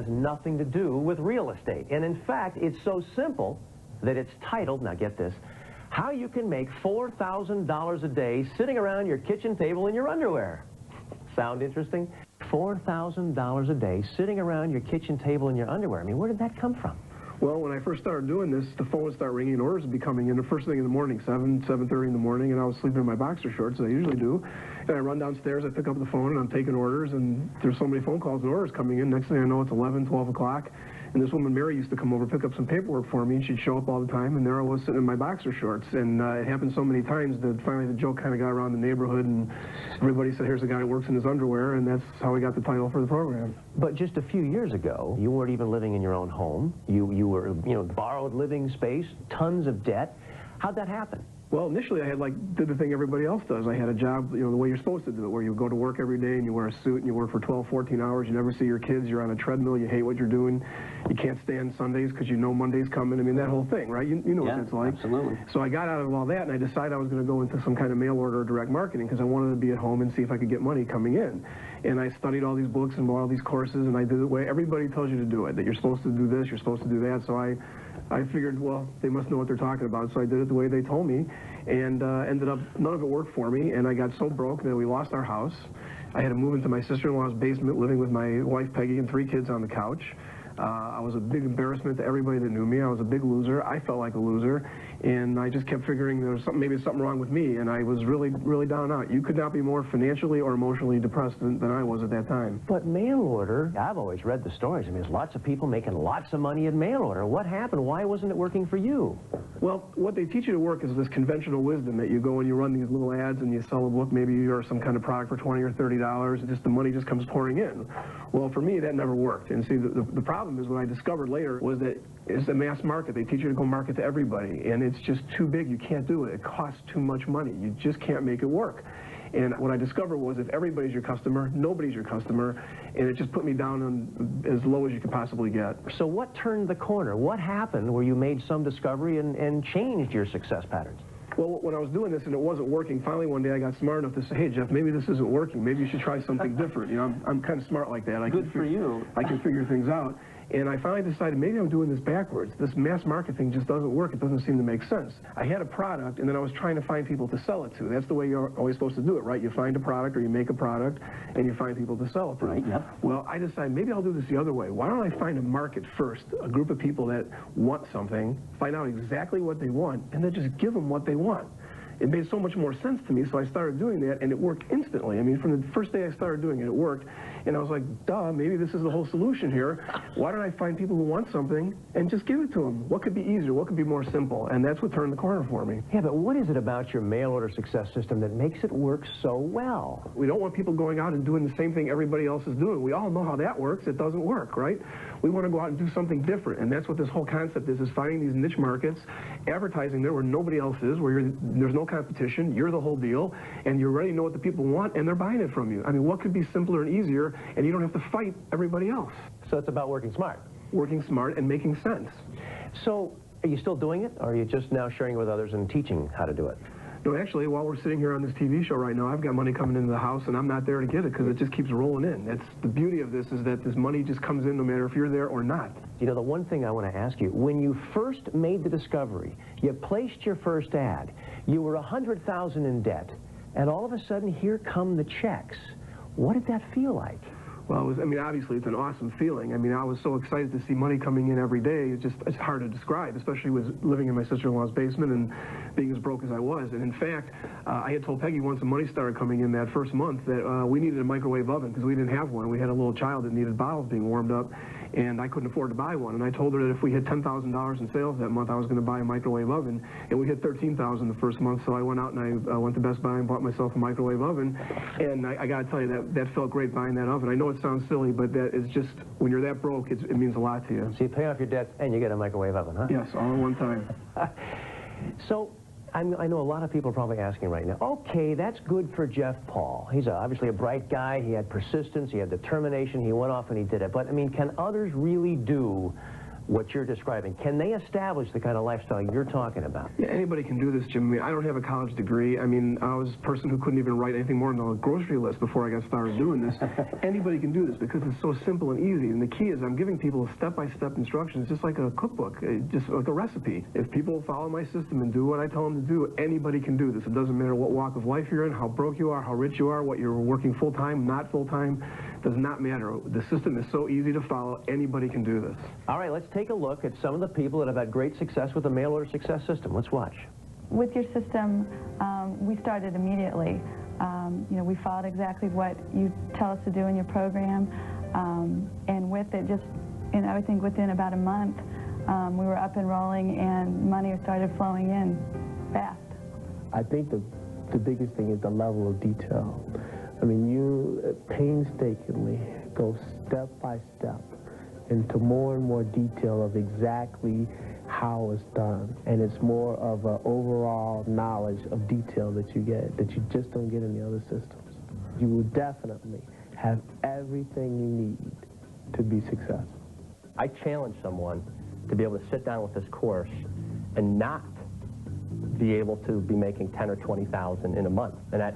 has nothing to do with real estate. And in fact, it's so simple that it's titled, now get this, How You Can Make $4,000 a Day Sitting Around Your Kitchen Table in Your Underwear. Sound interesting? $4,000 a day sitting around your kitchen table in your underwear. I mean, where did that come from? Well, when I first started doing this, the phone would start ringing and orders would be coming in the first thing in the morning, 7:30 in the morning, and I was sleeping in my boxer shorts, as I usually do. And I run downstairs, I pick up the phone, and I'm taking orders, and there's so many phone calls and orders coming in. Next thing I know, it's 11, 12 o'clock. And this woman, Mary, used to come over, pick up some paperwork for me, and she'd show up all the time, and there I was sitting in my boxer shorts. And it happened so many times that finally the joke kind of got around the neighborhood, and everybody said, here's a guy that works in his underwear, and that's how we got the title for the program. But just a few years ago, you weren't even living in your own home. You were, borrowed living space, tons of debt. How'd that happen? Well, initially I had did the thing everybody else does. I had a job, the way you're supposed to do it, where you go to work every day and you wear a suit and you work for 12, 14 hours. You never see your kids. You're on a treadmill. You hate what you're doing. You can't stand Sundays because you know Monday's coming. I mean, that whole thing, right? You know what that's like. Absolutely. So I got out of all that and I decided I was going to go into some kind of mail order or direct marketing because I wanted to be at home and see if I could get money coming in. And I studied all these books and bought all these courses, and I did it the way everybody tells you to do it, that you're supposed to do this, you're supposed to do that. So I figured, well, they must know what they're talking about, so I did it the way they told me, and ended up, none of it worked for me, and I got so broke that we lost our house. I had to move into my sister-in-law's basement, living with my wife, Peggy, and 3 kids on the couch. I was a big embarrassment to everybody that knew me. I was a big loser. I felt like a loser, and I just kept figuring there was maybe something wrong with me, and I was really, really down and out. You could not be more financially or emotionally depressed than I was at that time. But mail order, I've always read the stories. I mean, there's lots of people making lots of money in mail order. What happened? Why wasn't it working for you? Well, what they teach you to work is this conventional wisdom that you go and you run these little ads and you sell a book, maybe or some kind of product for $20 or $30, and just the money just comes pouring in. Well, for me, that never worked. And see, the problem is what I discovered later was that it's a mass market. They teach you to go market to everybody, and it's just too big. You can't do it. It costs too much money. You just can't make it work. And what I discovered was if everybody's your customer, nobody's your customer, and it just put me down on as low as you could possibly get. So what turned the corner? What happened where you made some discovery and changed your success patterns? Well, when I was doing this and it wasn't working, finally one day I got smart enough to say, hey, Jeff, maybe this isn't working. Maybe you should try something different. I'm kind of smart like that. Good for you. I can figure things out. And I finally decided maybe I'm doing this backwards. This mass market thing just doesn't work. It doesn't seem to make sense. I had a product, and then I was trying to find people to sell it to. That's the way you're always supposed to do it, right? You find a product or you make a product, and you find people to sell it to. Right, yeah. Well, I decided maybe I'll do this the other way. Why don't I find a market first, a group of people that want something, find out exactly what they want, and then just give them what they want. It made so much more sense to me, so I started doing that, and it worked instantly. I mean, from the first day I started doing it, it worked. And I was like, duh, maybe this is the whole solution here. Why don't I find people who want something and just give it to them? What could be easier? What could be more simple? And that's what turned the corner for me. Yeah, but what is it about your mail order success system that makes it work so well? We don't want people going out and doing the same thing everybody else is doing. We all know how that works. It doesn't work, right? We want to go out and do something different. And that's what this whole concept is finding these niche markets, advertising there where nobody else is, where there's no competition, you're the whole deal, and you already know what the people want, and they're buying it from you. I mean, what could be simpler and easier, and you don't have to fight everybody else? So it's about working smart. Working smart and making sense. So are you still doing it, or are you just now sharing it with others and teaching how to do it? No, actually, while we're sitting here on this TV show right now, I've got money coming into the house, and I'm not there to get it because it just keeps rolling in. That's the beauty of this, is that this money just comes in no matter if you're there or not. You know, the one thing I want to ask you, when you first made the discovery, you placed your first ad, you were $100,000 in debt, and all of a sudden, here come the checks. What did that feel like? Well, I mean, obviously, it's an awesome feeling. I mean, I was so excited to see money coming in every day. It's hard to describe, especially with living in my sister-in-law's basement and being as broke as I was. And in fact, I had told Peggy once the money started coming in that first month that we needed a microwave oven because we didn't have one. We had a little child that needed bottles being warmed up, and I couldn't afford to buy one. And I told her that if we hit $10,000 in sales that month, I was going to buy a microwave oven. And we hit $13,000 the first month, so I went out and I went to Best Buy and bought myself a microwave oven. And I got to tell you, that felt great buying that oven. I know it sounds silly, but that is just, when you're that broke, it means a lot to you. So you pay off your debt and you get a microwave oven, huh? Yes, all at one time. So I know a lot of people are probably asking right now, okay, that's good for Jeff Paul. He's obviously a bright guy. He had persistence. He had determination. He went off and he did it. But, I mean, can others really do what you're describing, can they establish the kind of lifestyle you're talking about? Yeah, anybody can do this, Jim. I mean, I don't have a college degree. I mean, I was a person who couldn't even write anything more than a grocery list before I got started doing this. Anybody can do this because it's so simple and easy. And the key is I'm giving people step-by-step instructions, just like a cookbook, just like a recipe. If people follow my system and do what I tell them to do, anybody can do this. It doesn't matter what walk of life you're in, how broke you are, how rich you are, what you're working full-time, not full-time. Does not matter. The system is so easy to follow. Anybody can do this. All right, let's take a look at some of the people that have had great success with the mail order success system. Let's watch. With your system, we started immediately. You know, we followed exactly what you tell us to do in your program, and with it, just, you know, I think within about a month, we were up and rolling, and money started flowing in fast. I think the biggest thing is the level of detail. I mean, you painstakingly go step by step into more and more detail of exactly how it's done. And it's more of an overall knowledge of detail that you get that you just don't get in the other systems. You will definitely have everything you need to be successful. I challenge someone to be able to sit down with this course and not be able to be making 10 or 20,000 in a month. And that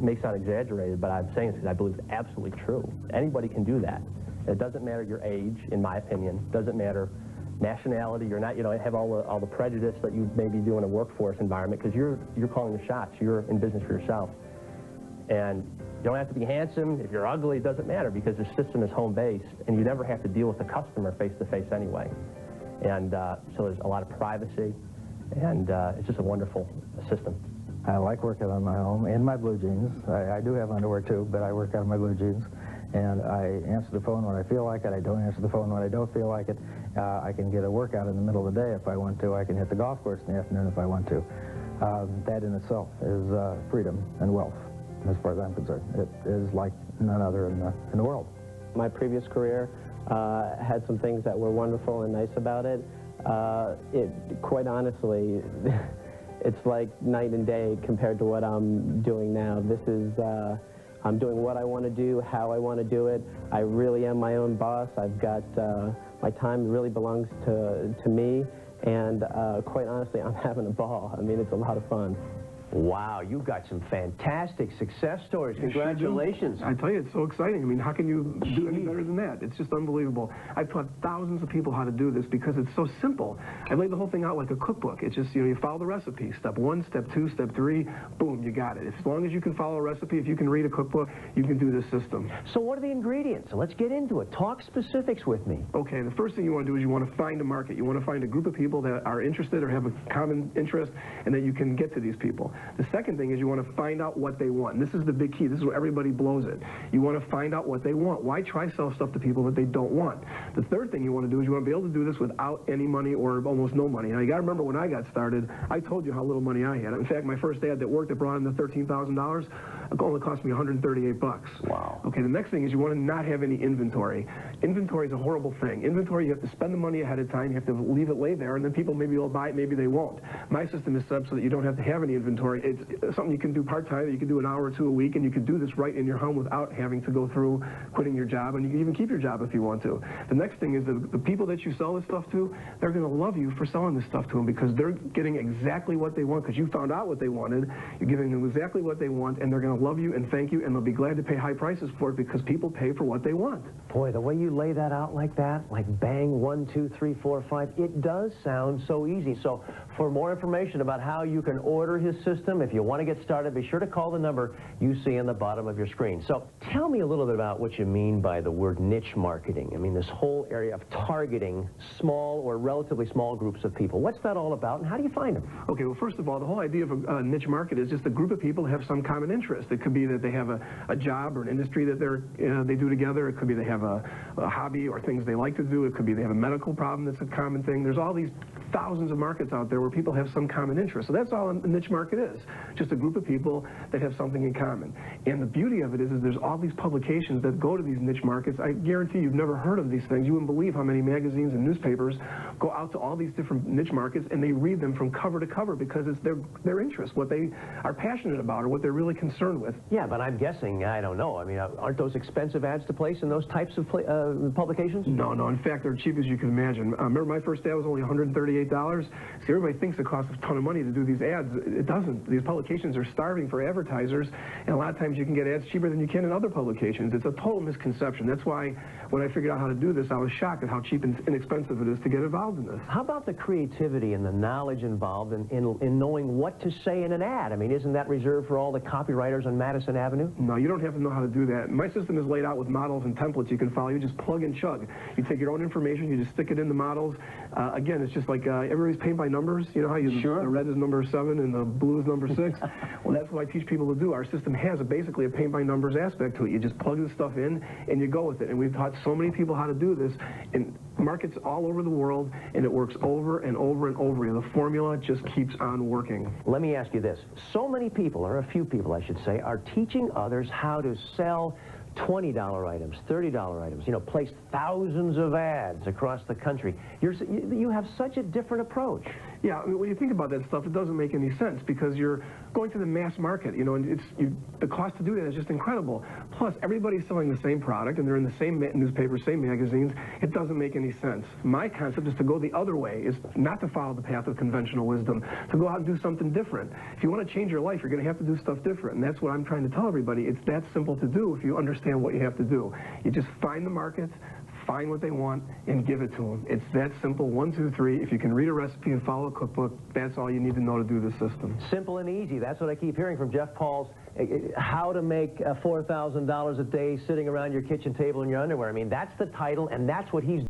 may sound exaggerated, but I'm saying this because I believe it's absolutely true. Anybody can do that. It doesn't matter your age, in my opinion. It doesn't matter nationality. You're not, you know, have all the prejudice that you maybe do in a workforce environment, because you're calling the shots. You're in business for yourself. And you don't have to be handsome. If you're ugly, it doesn't matter, because the system is home-based, and you never have to deal with the customer face-to-face anyway. And so there's a lot of privacy, and it's just a wonderful system. I like working on my home in my blue jeans. I do have underwear too, but I work out of my blue jeans. And I answer the phone when I feel like it. I don't answer the phone when I don't feel like it. I can get a workout in the middle of the day if I want to. I can hit the golf course in the afternoon if I want to. That in itself is freedom and wealth, as far as I'm concerned. It is like none other in the world. My previous career had some things that were wonderful and nice about it. Quite honestly, it's like night and day compared to what I'm doing now. This is, I'm doing what I want to do, how I want to do it. I really am my own boss. I've got, my time really belongs to me, and quite honestly, I'm having a ball. I mean, it's a lot of fun. Wow, you've got some fantastic success stories. Congratulations. I tell you, it's so exciting. I mean, how can you do any better than that? It's just unbelievable. I've taught thousands of people how to do this because it's so simple. I laid the whole thing out like a cookbook. It's just, you know, you follow the recipe. Step 1, step 2, step 3, boom, you got it. As long as you can follow a recipe, if you can read a cookbook, you can do this system. So what are the ingredients? Let's get into it. Talk specifics with me. Okay, the first thing you want to do is you want to find a market. You want to find a group of people that are interested or have a common interest, and that you can get to these people. The second thing is you want to find out what they want. And this is the big key. This is where everybody blows it. You want to find out what they want. Why try sell stuff to people that they don't want? The third thing you want to do is you want to be able to do this without any money or almost no money. Now, you got to remember when I got started, I told you how little money I had. In fact, my first ad that worked that brought in the $13,000, it only cost me $138. Wow. Okay, the next thing is you want to not have any inventory. Inventory is a horrible thing. Inventory, you have to spend the money ahead of time. You have to leave it lay there, and then people maybe will buy it, maybe they won't. My system is set up so that you don't have to have any inventory. It's something you can do part-time. You can do an hour or two a week, and you can do this right in your home without having to go through quitting your job, and you can even keep your job if you want to. The next thing is the people that you sell this stuff to, they're going to love you for selling this stuff to them because they're getting exactly what they want because you found out what they wanted. You're giving them exactly what they want, and they're going to love you and thank you, and they'll be glad to pay high prices for it because people pay for what they want. Boy, the way you lay that out like that, like bang, 1, 2, 3, 4, 5, it does sound so easy. So for more information about how you can order his system, if you want to get started, be sure to call the number you see on the bottom of your screen. So tell me a little bit about what you mean by the word niche marketing. I mean, this whole area of targeting small or relatively small groups of people. What's that all about, and how do you find them? Okay, well, first of all, the whole idea of a niche market is just a group of people who have some common interest. It could be that they have a job or an industry that they do together. It could be they have a hobby or things they like to do. It could be they have a medical problem that's a common thing. There's all these thousands of markets out there where people have some common interest. So that's all a niche market is, just a group of people that have something in common. And the beauty of it is there's all these publications that go to these niche markets. I guarantee you've never heard of these things. You wouldn't believe how many magazines and newspapers go out to all these different niche markets and they read them from cover to cover because it's their interest, what they are passionate about or what they're really concerned with. Yeah, but I'm guessing, I don't know, I mean, aren't those expensive ads to place in those types of publications? No, no. In fact, they're cheap as you can imagine. Remember, my first ad was only $138. See, everybody thinks it costs a ton of money to do these ads. It doesn't. These publications are starving for advertisers, and a lot of times you can get ads cheaper than you can in other publications. It's a total misconception. That's why when I figured out how to do this, I was shocked at how cheap and inexpensive it is to get involved in this. How about the creativity and the knowledge involved in knowing what to say in an ad? I mean, isn't that reserved for all the copywriters on Madison Avenue? No, you don't have to know how to do that. My system is laid out with models and templates you can follow. You just plug and chug. You take your own information, you just stick it in the models. Again, it's just like everybody's paint by numbers. You know how the red is number 7 and the blue is number 6? Well, that's what I teach people to do. Our system has basically a paint by numbers aspect to it. You just plug the stuff in and you go with it. And we've taught so many people how to do this in markets all over the world, and it works over and over and over. The formula just keeps on working. Let me ask you this. So many people, or a few people I should say, are teaching others how to sell $20 items, $30 items, you know, place thousands of ads across the country. You have such a different approach. Yeah, I mean, when you think about that stuff, it doesn't make any sense because you're going to the mass market, you know, and the cost to do that is just incredible. Plus, everybody's selling the same product, and they're in the same newspapers, same magazines. It doesn't make any sense. My concept is to go the other way, is not to follow the path of conventional wisdom, to go out and do something different. If you want to change your life, you're going to have to do stuff different, and that's what I'm trying to tell everybody. It's that simple to do if you understand what you have to do. You just find the markets, find what they want, and give it to them. It's that simple, 1, 2, 3. If you can read a recipe and follow a cookbook, that's all you need to know to do the system. Simple and easy. That's what I keep hearing from Jeff Paul's how to make $4,000 a day sitting around your kitchen table in your underwear. I mean, that's the title, and that's what he's